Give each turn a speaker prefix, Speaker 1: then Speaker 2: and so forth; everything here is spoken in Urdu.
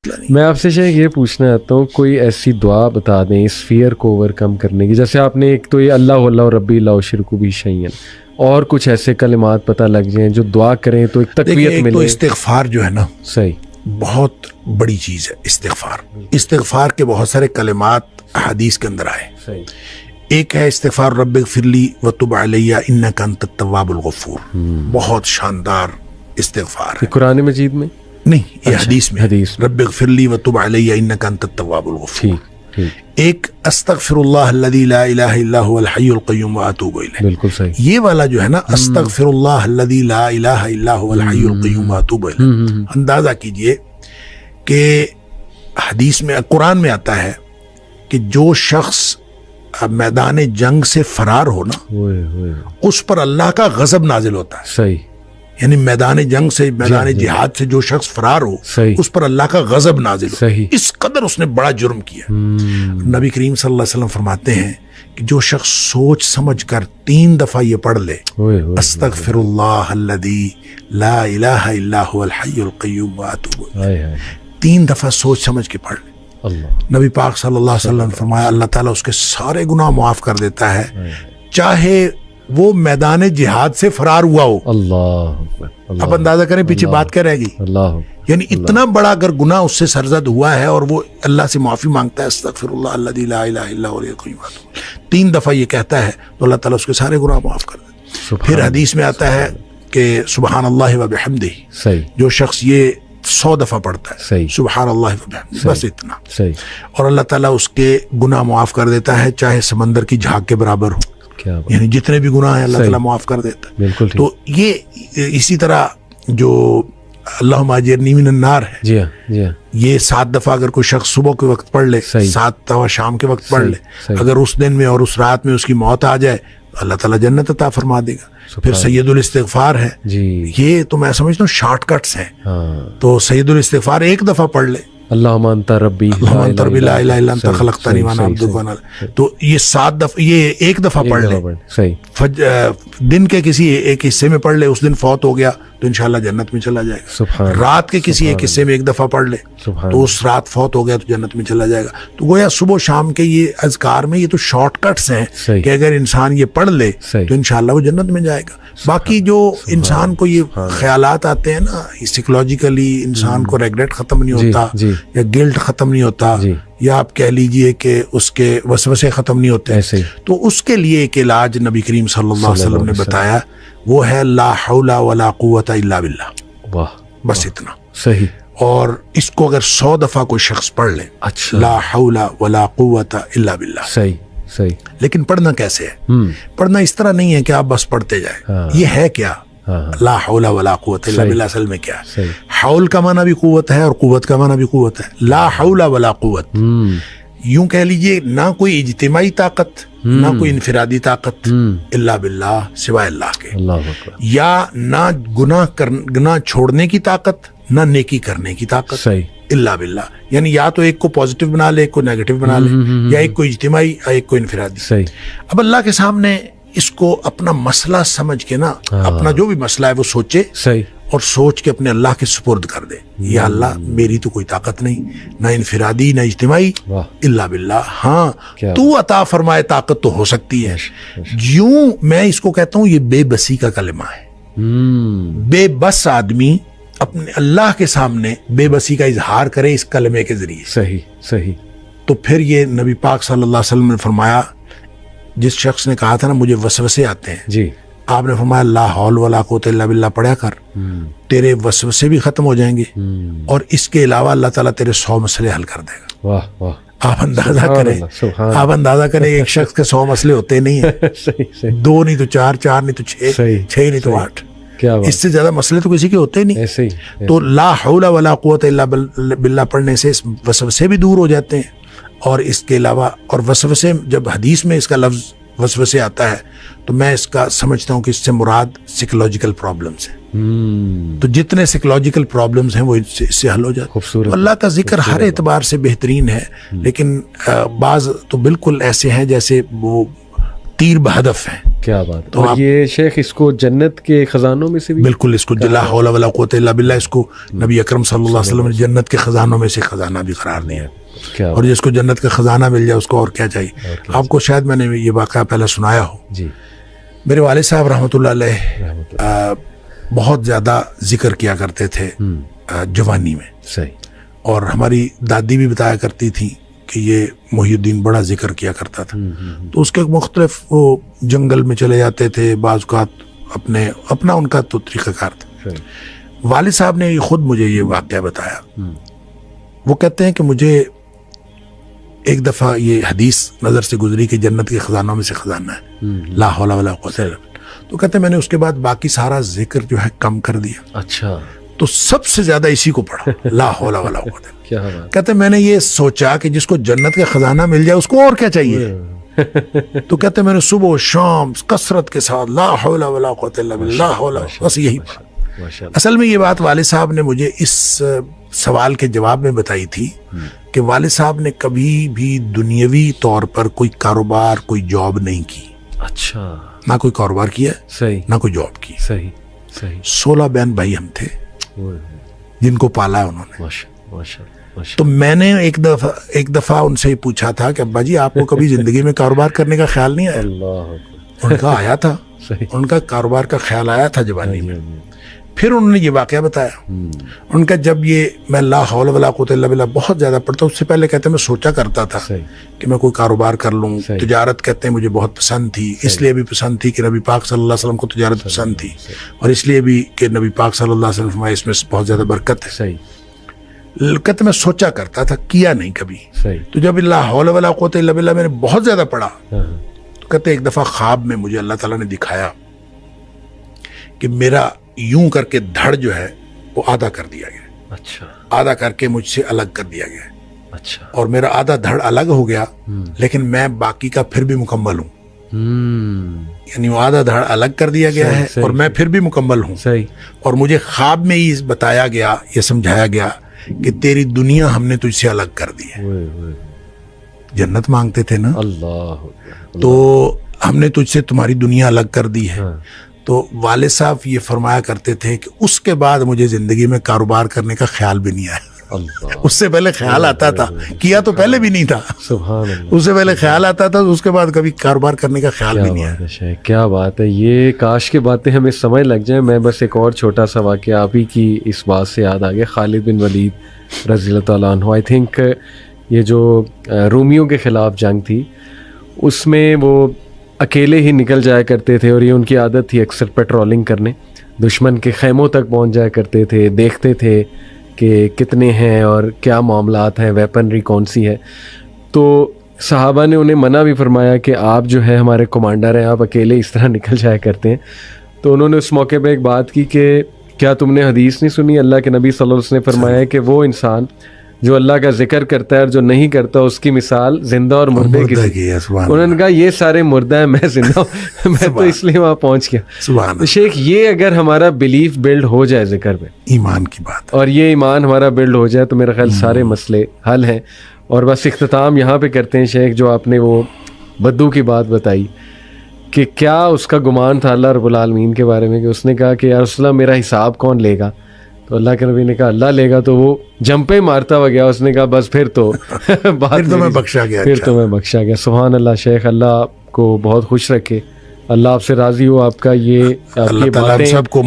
Speaker 1: میں آپ سے شیخ یہ پوچھنا چاہتا ہوں، کوئی ایسی دعا بتا دیں اس فیئر کو اوور کم کرنے کی، جیسے آپ نے ایک تو یہ اللہ اللہ ربی لا اشرک بہ شیئا، اور کچھ ایسے کلمات پتہ لگ جائیں جو دعا کریں تو ایک تقویت ملے؟
Speaker 2: تو استغفار جو ہے نا،
Speaker 1: صحیح،
Speaker 2: بہت بڑی چیز ہے استغفار کے بہت سارے کلمات حدیث کے اندر آئے.
Speaker 1: صحیح.
Speaker 2: ایک ہے استغفار رب اغفر لی وتب علی انک انت التواب الغفور، بہت شاندار استغفار ہے.
Speaker 1: قرآن مجید میں
Speaker 2: نہیں، یہ حدیث میں رب اغفر لی وتب علی انک انت التواب الغفور. ایک استغفر اللہ الذی لا الہ الا هو الحی القیوم واتوب الیہ، بالکل صحیح. یہ والا جو ہے نا، استغفر اللہ الذی لا الہ الا هو الحی القیوم واتوب الیہ، اندازہ کیجئے کہ حدیث میں، قرآن میں آتا ہے کہ جو شخص میدان جنگ سے فرار ہو نا، اس پر اللہ کا غضب نازل ہوتا ہے. صحیح. یعنی میدان جنگ سے، میدان جہاد سے جو شخص فرار ہو، اس پر اللہ کا غضب نازل ہو. اس قدر اس نے بڑا جرم کیا. نبی کریم صلی اللہ علیہ وسلم فرماتے ہیں کہ جو شخص سوچ سمجھ کر 3 دفعہ یہ پڑھ لے، استغفر اللہ الذی لا الہ الا هو الحی القیوم واتوب الیہ، 3 دفعہ سوچ سمجھ کے پڑھ لے، نبی پاک صلی اللہ علیہ وسلم نے فرمایا اللہ تعالیٰ اس کے سارے گناہ معاف کر دیتا ہے، چاہے وہ میدان جہاد سے فرار ہوا ہو. اللہ، اب اندازہ کریں پیچھے بات کیا رہے گی. اللہ، یعنی اتنا بڑا اگر گناہ اس سے سرزد ہوا ہے اور وہ اللہ سے معافی مانگتا ہے، استغفر اللہ الذی لا الہ الا هو الحی القیوم، 3 دفعہ یہ کہتا ہے تو اللہ تعالیٰ اس کے سارے گناہ معاف کر دیتا. پھر حدیث میں آتا ہے کہ سبحان اللہ و بحمدہ، جو شخص یہ 100 دفعہ پڑھتا ہے سبحان اللہ و بحمدہ، بس اتنا، اور اللہ تعالیٰ اس کے گناہ معاف کر دیتا ہے، چاہے سمندر کی جھاگ کے برابر ہو. یعنی جتنے بھی گناہ ہیں اللہ تعالیٰ معاف کر دیتا ہے. تو یہ اسی طرح جو اللہم اجرنی من النار ہے، یہ 7 دفعہ اگر کوئی شخص صبح کے وقت پڑھ لے، 7 دفعہ شام کے وقت پڑھ لے، اگر اس دن میں اور اس رات میں اس کی موت آ جائے اللہ تعالیٰ جنت عطا فرما دے گا. پھر سید الاستغفار ہے، یہ تو میں سمجھتا ہوں شارٹ کٹس ہیں. تو سید الاستغفار 1 دفعہ پڑھ لے، اللہم انت ربی لا الہ الا انت خلقتنی وانا عبدک وانا، تو یہ 7 دفعہ، یہ 1 دفعہ پڑھ لے. دن کے کسی ایک حصے میں پڑھ لے، اس دن فوت ہو گیا تو انشاءاللہ جنت میں چلا جائے گا. رات کے کسی ایک حصے میں 1 دفعہ پڑھ لے تو اس رات فوت ہو گیا تو جنت میں چلا جائے گا. تو گویا صبح شام کے یہ اذکار میں یہ تو شارٹ کٹس ہیں کہ اگر انسان یہ پڑھ لے تو انشاءاللہ وہ جنت میں جائے گا. باقی جو انسان کو یہ خیالات آتے ہیں نا، سائیکولوجیکلی انسان کو ریگریٹ ختم نہیں ہوتا، یا گلٹ ختم نہیں ہوتا، یا آپ کہہ لیجئے کہ اس کے وسوسے ختم نہیں ہوتے، تو اس کے لیے ایک علاج نبی کریم صلی اللہ علیہ وسلم نے بتایا، وہ ہے لا حول ولا قوت الا باللہ. بس اتنا. صحیح. اور اس کو اگر 100 دفعہ کوئی شخص پڑھ لے، لا حول ولا قوت الا باللہ. صحیح. لیکن پڑھنا کیسے ہے؟ پڑھنا اس طرح نہیں ہے کہ آپ بس پڑھتے جائیں. یہ ہے کیا لا حول ولا قوت الا باللہ؟ اصل میں کیا ہے؟ حول کا معنی بھی قوت ہے اور قوت کا معنی بھی قوت ہے. لا حول ولا قوت، یوں کہہ لیجئے نہ کوئی اجتماعی طاقت، نہ کوئی انفرادی طاقت، الا باللہ، سوائے اللہ کے. یا نہ گناہ چھوڑنے کی طاقت، نہ نیکی کرنے کی طاقت، الا باللہ. یعنی یا تو ایک کو پازیٹیو بنا لے، ایک کو نیگیٹو بنا لے، یا ایک کو اجتماعی یا ایک کو انفرادی. اب اللہ کے سامنے اس کو اپنا مسئلہ سمجھ کے نا، اپنا جو بھی مسئلہ ہے وہ سوچے، اور سوچ کے اپنے اللہ کے سپرد کر دے. یا اللہ میری تو کوئی طاقت نہیں، نہ انفرادی نہ اجتماعی، الا باللہ. ہاں تو عطا فرمائے طاقت تو ہو سکتی ہے. یوں میں اس کو کہتا ہوں یہ بے بسی کا کلمہ ہے. بے بس آدمی اپنے اللہ کے سامنے بے بسی کا اظہار کرے اس کلمے کے ذریعے. صحیح. تو پھر یہ نبی پاک صلی اللہ علیہ وسلم نے فرمایا، جس شخص نے کہا تھا نا مجھے وسوسے آتے ہیں، آپ نے فرمایا لا حول ولا قوت الا باللہ پڑھا کر، تیرے وسوسے بھی ختم ہو جائیں گے، اور اس کے علاوہ اللہ تعالیٰ تیرے 100 مسئلے حل کر دے گا. آپ اندازہ کریں ایک شخص کے 100 مسئلے ہوتے نہیں ہیں. 2 نہیں تو 4، 4 نہیں تو 6، 6 نہیں تو 8. اس سے زیادہ مسئلے تو کسی کے ہوتے نہیں. تو لا حول ولا قوت الا باللہ پڑھنے سے وسوسے بھی دور ہو جاتے ہیں. اور اس کے علاوہ، اور وسوسے جب حدیث میں اس کا لفظ وسوسے آتا ہے تو میں اس کا سمجھتا ہوں کہ اس سے مراد سائیکولوجیکل پرابلمز ہیں. تو جتنے سائیکولوجیکل پرابلمز ہیں وہ اس سے حل ہو جاتے ہیں. اللہ کا ذکر ہر اعتبار سے بہترین ہے، لیکن بعض تو بالکل ایسے ہیں جیسے وہ تیر بہدف ہیں.
Speaker 1: کیا بات. اور یہ شیخ اس کو جنت کے خزانوں میں سے بھی
Speaker 2: بالکل اس کو لا حول ولا قوت الا باللہ اس کو نبی اکرم صلی اللہ علیہ وسلم نے جنت کے خزانوں میں سے خزانہ بھی قرار دیا. اور جس کو جنت کا خزانہ مل جائے اس کو اور کیا چاہیے. آپ کو شاید میں نے یہ واقعہ پہلے سنایا ہو.
Speaker 1: جی.
Speaker 2: میرے والد صاحب رحمۃ اللہ علیہ بہت زیادہ ذکر کیا کرتے تھے جوانی میں.
Speaker 1: صحیح.
Speaker 2: اور ہماری دادی بھی بتایا کرتی تھی کہ یہ محی الدین بڑا ذکر کیا کرتا تھا. تو اس کے مختلف وہ جنگل میں چلے جاتے تھے بعض اوقات اپنا ان کا تو طریقہ کار تھا. والد صاحب نے خود مجھے یہ واقعہ بتایا. وہ کہتے ہیں کہ مجھے ایک دفعہ یہ حدیث نظر سے گزری کہ جنت کے خزانوں میں سے خزانہ ہے لا حول ولا قوت الا باللہ. تو کہتے ہیں میں نے اس کے بعد باقی سارا ذکر جو ہے کم کر دیا.
Speaker 1: اچھا.
Speaker 2: تو سب سے زیادہ اسی کو پڑھا لا حول ولا قوت.
Speaker 1: کہتے
Speaker 2: میں نے یہ سوچا کہ جس کو جنت کا خزانہ مل جائے اس کو اور کیا چاہیے. تو کہتے میں نے صبح و شام کثرت کے ساتھ لا حول ولا قوت الا باللہ بس یہی پڑھا. اصل میں یہ بات والد صاحب نے مجھے اس سوال کے جواب میں بتائی تھی کہ والد صاحب نے کبھی بھی دنیاوی طور پر کوئی کاروبار کوئی جاب نہیں کی.
Speaker 1: اچھا.
Speaker 2: نہ کوئی کاروبار کیا
Speaker 1: صحیح
Speaker 2: نہ کوئی جاب کی.
Speaker 1: صحیح صحیح.
Speaker 2: 16 بہن بھائی ہم تھے جن کو پالا انہوں نے. تو میں نے ایک دفعہ ان سے پوچھا تھا کہ ابا جی آپ کو کبھی زندگی میں کاروبار کرنے کا خیال نہیں آیا. ان کا آیا تھا. ان کا کاروبار کا خیال آیا تھا جوانی میں. پھر انہوں نے یہ واقعہ بتایا. ان کا جب یہ میں لا حول ولا قوت الا باللہ بہت زیادہ پڑھتا اس سے پہلے کہتے ہیں میں سوچا کرتا تھا کہ میں کوئی کاروبار کر لوں. تجارت کہتے ہیں مجھے بہت پسند تھی. اس لیے بھی پسند تھی کہ نبی پاک صلی اللہ علیہ وسلم کو تجارت پسند تھی اور اس لیے بھی کہ نبی پاک صلی اللہ علیہ وسلم فرمایا اس میں بہت زیادہ برکت ہے. کہتے میں سوچا کرتا تھا کیا نہیں کبھی. تو جب لا حول ولا قوت الا باللہ میں نے بہت زیادہ پڑھا تو کہتے ایک دفعہ خواب میں مجھے اللہ تعالیٰ نے دکھایا کہ میرا یوں کر کے دھڑ جو ہے وہ آدھا کر دیا گیا.
Speaker 1: اچھا.
Speaker 2: آدھا کر کے مجھ سے الگ کر دیا گیا.
Speaker 1: اچھا. اور
Speaker 2: میرا آدھا دھڑ الگ ہو گیا لیکن میں باقی کا پھر بھی مکمل ہوں. یعنی وہ آدھا دھڑ الگ کر دیا گیا ہے اور میں پھر بھی مکمل ہوں. اور مجھے خواب میں ہی بتایا گیا یہ سمجھایا گیا کہ تیری دنیا ہم نے تجھ سے الگ کر دی ہے. جنت مانگتے تھے نا
Speaker 1: اللہ
Speaker 2: تو ہم نے تجھ سے تمہاری دنیا الگ کر دی ہے. تو والد صاحب یہ فرمایا کرتے تھے کہ اس کے بعد مجھے زندگی میں کاروبار کرنے کا خیال بھی نہیں آیا. اس سے پہلے خیال آتا تھا کیا تو پہلے بھی نہیں تھا. سبحان اللہ. اس سے پہلے خیال آتا تھا اس کے بعد کبھی کاروبار کرنے کا خیال بھی نہیں آیا.
Speaker 1: کیا بات ہے. یہ کاش کی باتیں ہمیں سمجھ لگ جائیں. میں بس ایک اور چھوٹا سا واقعہ آپ ہی کی اس بات سے یاد آ گیا. خالد بن ولید رضی اللہ تعالیٰ عنہ آئی تھنک یہ جو رومیوں کے خلاف جنگ تھی اس میں وہ اکیلے ہی نکل جایا کرتے تھے اور یہ ان کی عادت تھی اکثر پیٹرولنگ کرنے. دشمن کے خیموں تک پہنچ جایا کرتے تھے. دیکھتے تھے کہ کتنے ہیں اور کیا معاملات ہیں ویپنری کون سی ہے. تو صحابہ نے انہیں منع بھی فرمایا کہ آپ جو ہے ہمارے کمانڈر ہیں آپ اکیلے اس طرح نکل جایا کرتے ہیں. تو انہوں نے اس موقع پہ ایک بات کی کہ کیا تم نے حدیث نہیں سنی اللہ کے نبی صلی اللہ علیہ وسلم نے فرمایا کہ وہ انسان جو اللہ کا ذکر کرتا ہے اور جو نہیں کرتا اس کی مثال زندہ اور مردے کی. انہوں نے کہا یہ سارے مردہ ہیں میں زندہ ہوں میں تو اس لیے وہاں پہنچ گیا. تو شیخ یہ اگر ہمارا بلیف بلڈ ہو جائے ذکر میں
Speaker 2: ایمان کی بات
Speaker 1: اور یہ ایمان ہمارا بلڈ ہو جائے تو میرا خیال سارے مسئلے حل ہیں. اور بس اختتام یہاں پہ کرتے ہیں شیخ جو آپ نے وہ بدو کی بات بتائی کہ کیا اس کا گمان تھا اللہ رب العالمین کے بارے میں کہ اس نے کہا کہ یا رسول اللہ میرا حساب کون لے گا. تو اللہ کے نبی نے کہا اللہ لے گا. تو وہ جمپے مارتا ہوا گیا. اس نے کہا بس پھر تو
Speaker 2: میں بخشا گیا.
Speaker 1: پھر تو میں بخشا گیا. سبحان اللہ. شیخ اللہ آپ کو بہت خوش رکھے. اللہ آپ سے راضی ہو. آپ کا یہ آپ کی باتیں